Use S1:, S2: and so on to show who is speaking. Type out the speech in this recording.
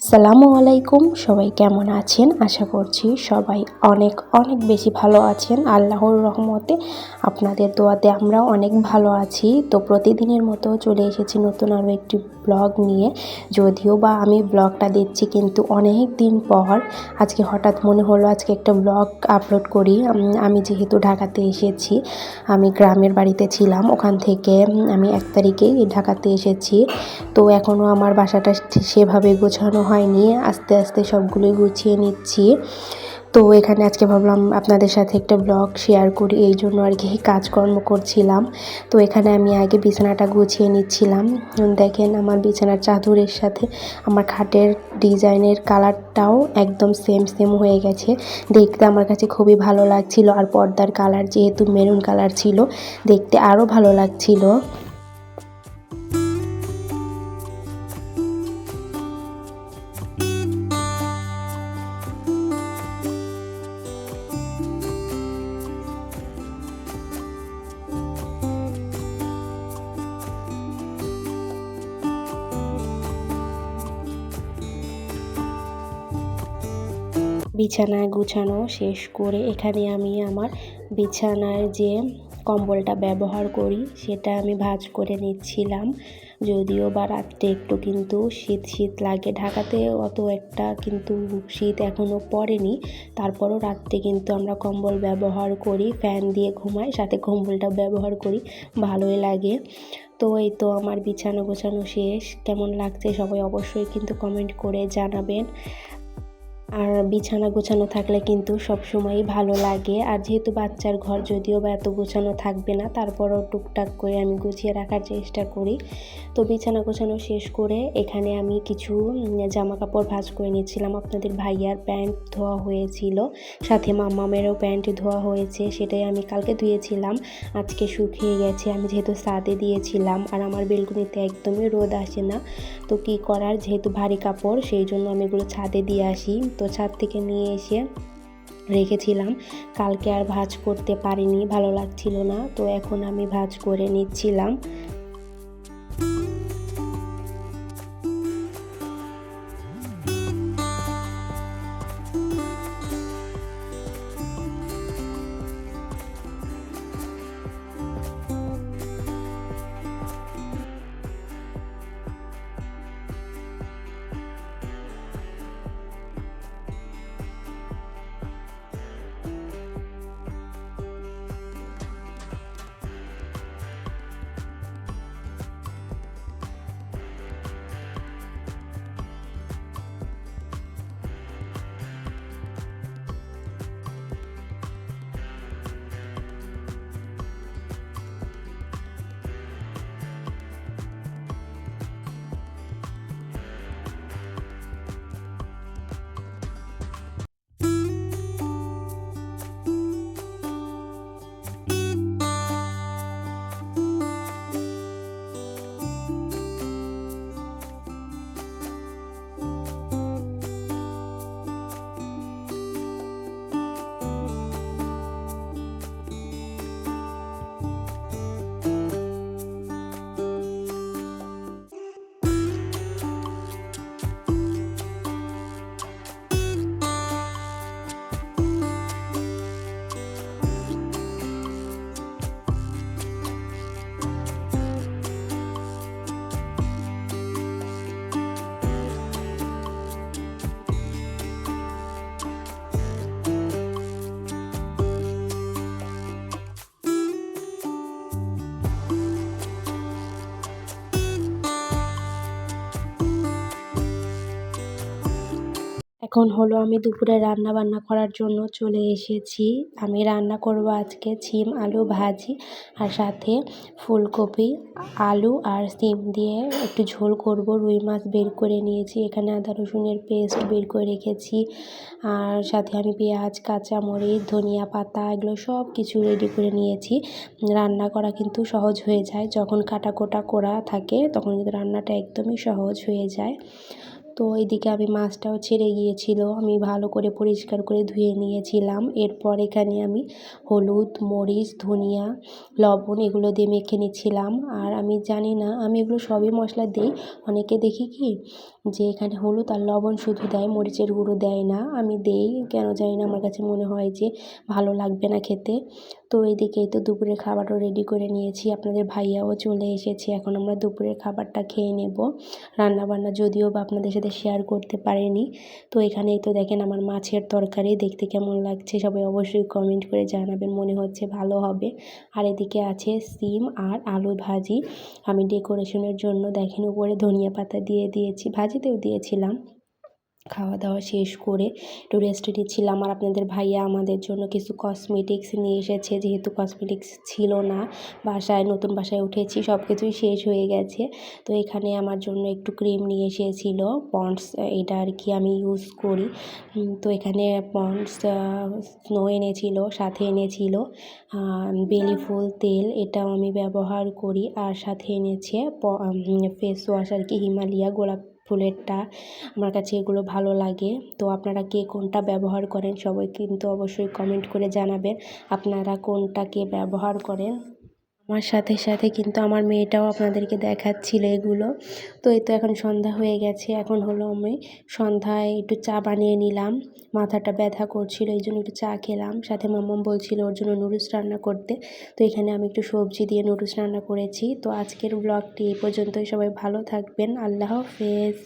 S1: আসসালামু আলাইকুম। সবাই কেমন আছেন? আশা করছি সবাই অনেক অনেক বেশি ভালো আছেন আল্লাহর রহমতে। আপনাদের দোয়াতে আমরাও অনেক ভালো আছি। তো প্রতিদিনের মতো চলে এসেছি নতুন আরও একটি ব্লগ নিয়ে। যদিও বা আমি ব্লগটা দিচ্ছি কিন্তু অনেক দিন পর আজকে হঠাৎ মনে হলো আজকে একটা ব্লগ আপলোড করি। আমি যেহেতু ঢাকাতে এসেছি, আমি গ্রামের বাড়িতে ছিলাম, ওখান থেকে আমি 1 তারিখেই ঢাকাতে এসেছি। তো এখনও আমার বাসাটা সেভাবে গোছানো হয়নি, আস্তে আস্তে সবগুলোই গুছিয়ে নিচ্ছি। তো এখানে আজকে ভাবলাম আপনাদের সাথে একটা ব্লগ শেয়ার করি, এই জন্য আর কি কাজকর্ম করছিলাম। তো এখানে আমি আগে বিছানাটা গুছিয়ে নিচ্ছিলাম। দেখেন আমার বিছানার চাদরের সাথে আমার খাটের ডিজাইনের কালারটাও একদম সেম হয়ে গেছে। দেখতে আমার কাছে খুবই ভালো লাগছিল, আর পর্দার কালার যেহেতু মেরুন কালার ছিল, দেখতে আরও ভালো লাগছিল। বিছানা গুছানো শেষ করে এখানে আমি আমার বিছানার যে কম্বলটা ব্যবহার করি সেটা আমি ভাঁজ করে নিচ্ছিলাম। যদিও বা রাত্রে একটু কিন্তু শীত লাগে, ঢাকাতে অত একটা কিন্তু শীত এখনও পড়েনি, তারপরও রাত্রে কিন্তু আমরা কম্বল ব্যবহার করি, ফ্যান দিয়ে ঘুমাই, সাথে কম্বলটা ব্যবহার করি, ভালোই লাগে। তো এই তো আমার বিছানা গোছানো শেষ। কেমন লাগছে সবাই অবশ্যই কিন্তু কমেন্ট করে জানাবেন। আর বিছানা গোছানো থাকলে কিন্তু সবসময়ই ভালো লাগে। আর যেহেতু বাচ্চার ঘর, যদিও বা এত গোছানো থাকবে না, তারপরও টুকটাক করে আমি গুছিয়ে রাখার চেষ্টা করি। তো বিছানা গোছানো শেষ করে এখানে আমি কিছু জামা কাপড় ভাঁজ করে নিচ্ছিলাম। আপনাদের ভাইয়ার প্যান্ট ধোয়া হয়েছিল, সাথে মাম্মামেরও প্যান্ট ধোয়া হয়েছে, সেটাই আমি কালকে ধুয়েছিলাম, আজকে শুকিয়ে গেছে। আমি যেহেতু ছাদে দিয়েছিলাম, আর আমার বেলকনিতে একদমই রোদ আসে না, তো কী করার, যেহেতু ভারী কাপড় সেই জন্য আমি এগুলো ছাদে দিয়ে আসি। তো ছাদ থেকে নিয়ে এসে রেখেছিলাম, কালকে আর ভাঁজ করতে পারিনি, ভালো লাগছিল না, তো এখন আমি ভাঁজ করে নিচ্ছিলাম। এখন হলো আমি দুপুরে রান্না বান্না করার জন্য চলে এসেছি। আমি রান্না করব আজকে শিম আলু ভাজি, আর সাথে ফুলকপি, আলু আর শিম দিয়ে একটু ঝোল করব। রুই মাছ বের করে নিয়েছি, এখানে আদা রসুনের পেস্ট বের করে রেখেছি, আর সাথে আমি পেঁয়াজ, কাঁচামরিচ, ধনিয়া পাতা, এগুলো সব কিছু রেডি করে নিয়েছি। রান্না করা কিন্তু সহজ হয়ে যায়, যখন কাটাকোটা করা থাকে তখন কিন্তু রান্নাটা একদমই সহজ হয়ে যায়। তো এদিকে আমি মাছটাও ছেড়ে গিয়েছিল, আমি ভালো করে পরিষ্কার করে ধুয়ে নিয়েছিলাম। এরপর এখানে আমি হলুদ, মরিচ, ধনিয়া, লবণ এগুলো দিয়ে মেখে নিচ্ছিলাম। আর আমি জানি না, আমি এগুলো সবই মশলা দিই। অনেকে দেখি কি যে এখানে হলুদ আর লবণ শুধু দেয়, মরিচের গুঁড়ো দেয় না। আমি দেই, কেন জানি না, আমার কাছে মনে হয় যে ভালো লাগবে না খেতে। তো এদিকেই তো দুপুরের খাবারও রেডি করে নিয়েছি, আপনাদের ভাইয়াও চলে এসেছে। এখন আমরা দুপুরের খাবারটা খেয়ে নেব। রান্নাবান্না যদিও বা আপনাদের সাথে শেয়ার করতে পারিনি। তো এখানেই তো দেখেন আমার মাছের তরকারি, দেখতে কেমন লাগছে সবাই অবশ্যই কমেন্ট করে জানাবেন, মনে হচ্ছে ভালো হবে। আর এদিকে আছে সিম আর আলু ভাজি। আমি ডেকোরেশনের জন্য দেখেন উপরে ধনিয়া পাতা দিয়ে দিয়েছি, ভাজিতেও দিয়েছিলাম। খাওয়া দাওয়া শেষ করে একটু রেস্টে নিচ্ছিলাম। আর আপনাদের ভাইয়া আমাদের জন্য কিছু কসমেটিক্স নিয়ে এসেছে, যেহেতু কসমেটিক্স ছিল না বাসায়, নতুন বাসায় উঠেছি, সব কিছুই শেষ হয়ে গেছে। তো এখানে আমার জন্য একটু ক্রিম নিয়ে এসেছিল পন্ডস, এটা আর কি আমি ইউজ করি। তো এখানে পন্ডস স্নো এনেছিল, সাথে এনেছিল বেলি ফুল তেল, এটাও আমি ব্যবহার করি। আর সাথে এনেছে ফেস ওয়াশ আর কি, হিমালয়া গোলাপ ফুলেরটা। আমার কাছে এগুলো ভালো লাগে। তো আপনারা কে কোনটা ব্যবহার করেন সবাই কিন্তু অবশ্যই কমেন্ট করে জানাবেন, আপনারা কোনটাকে ব্যবহার করেন। আমার সাথে সাথে কিন্তু আমার মেয়েটাও আপনাদেরকে দেখাচ্ছিল এগুলো। তো এই তো এখন সন্ধ্যা হয়ে গেছে, এখন হলো আমি সন্ধ্যায় একটু চা বানিয়ে নিলাম। মাথাটা ব্যথা করছিল, এই জন্য একটু চা খেলাম। সাথে মাম্মাম বলছিল ওর জন্য নুডলস রান্না করতে, তো এখানে আমি একটু সবজি দিয়ে নুডলস রান্না করেছি। তো আজকের ব্লগটি এই পর্যন্তই, সবাই ভালো থাকবেন, আল্লাহ হাফেজ।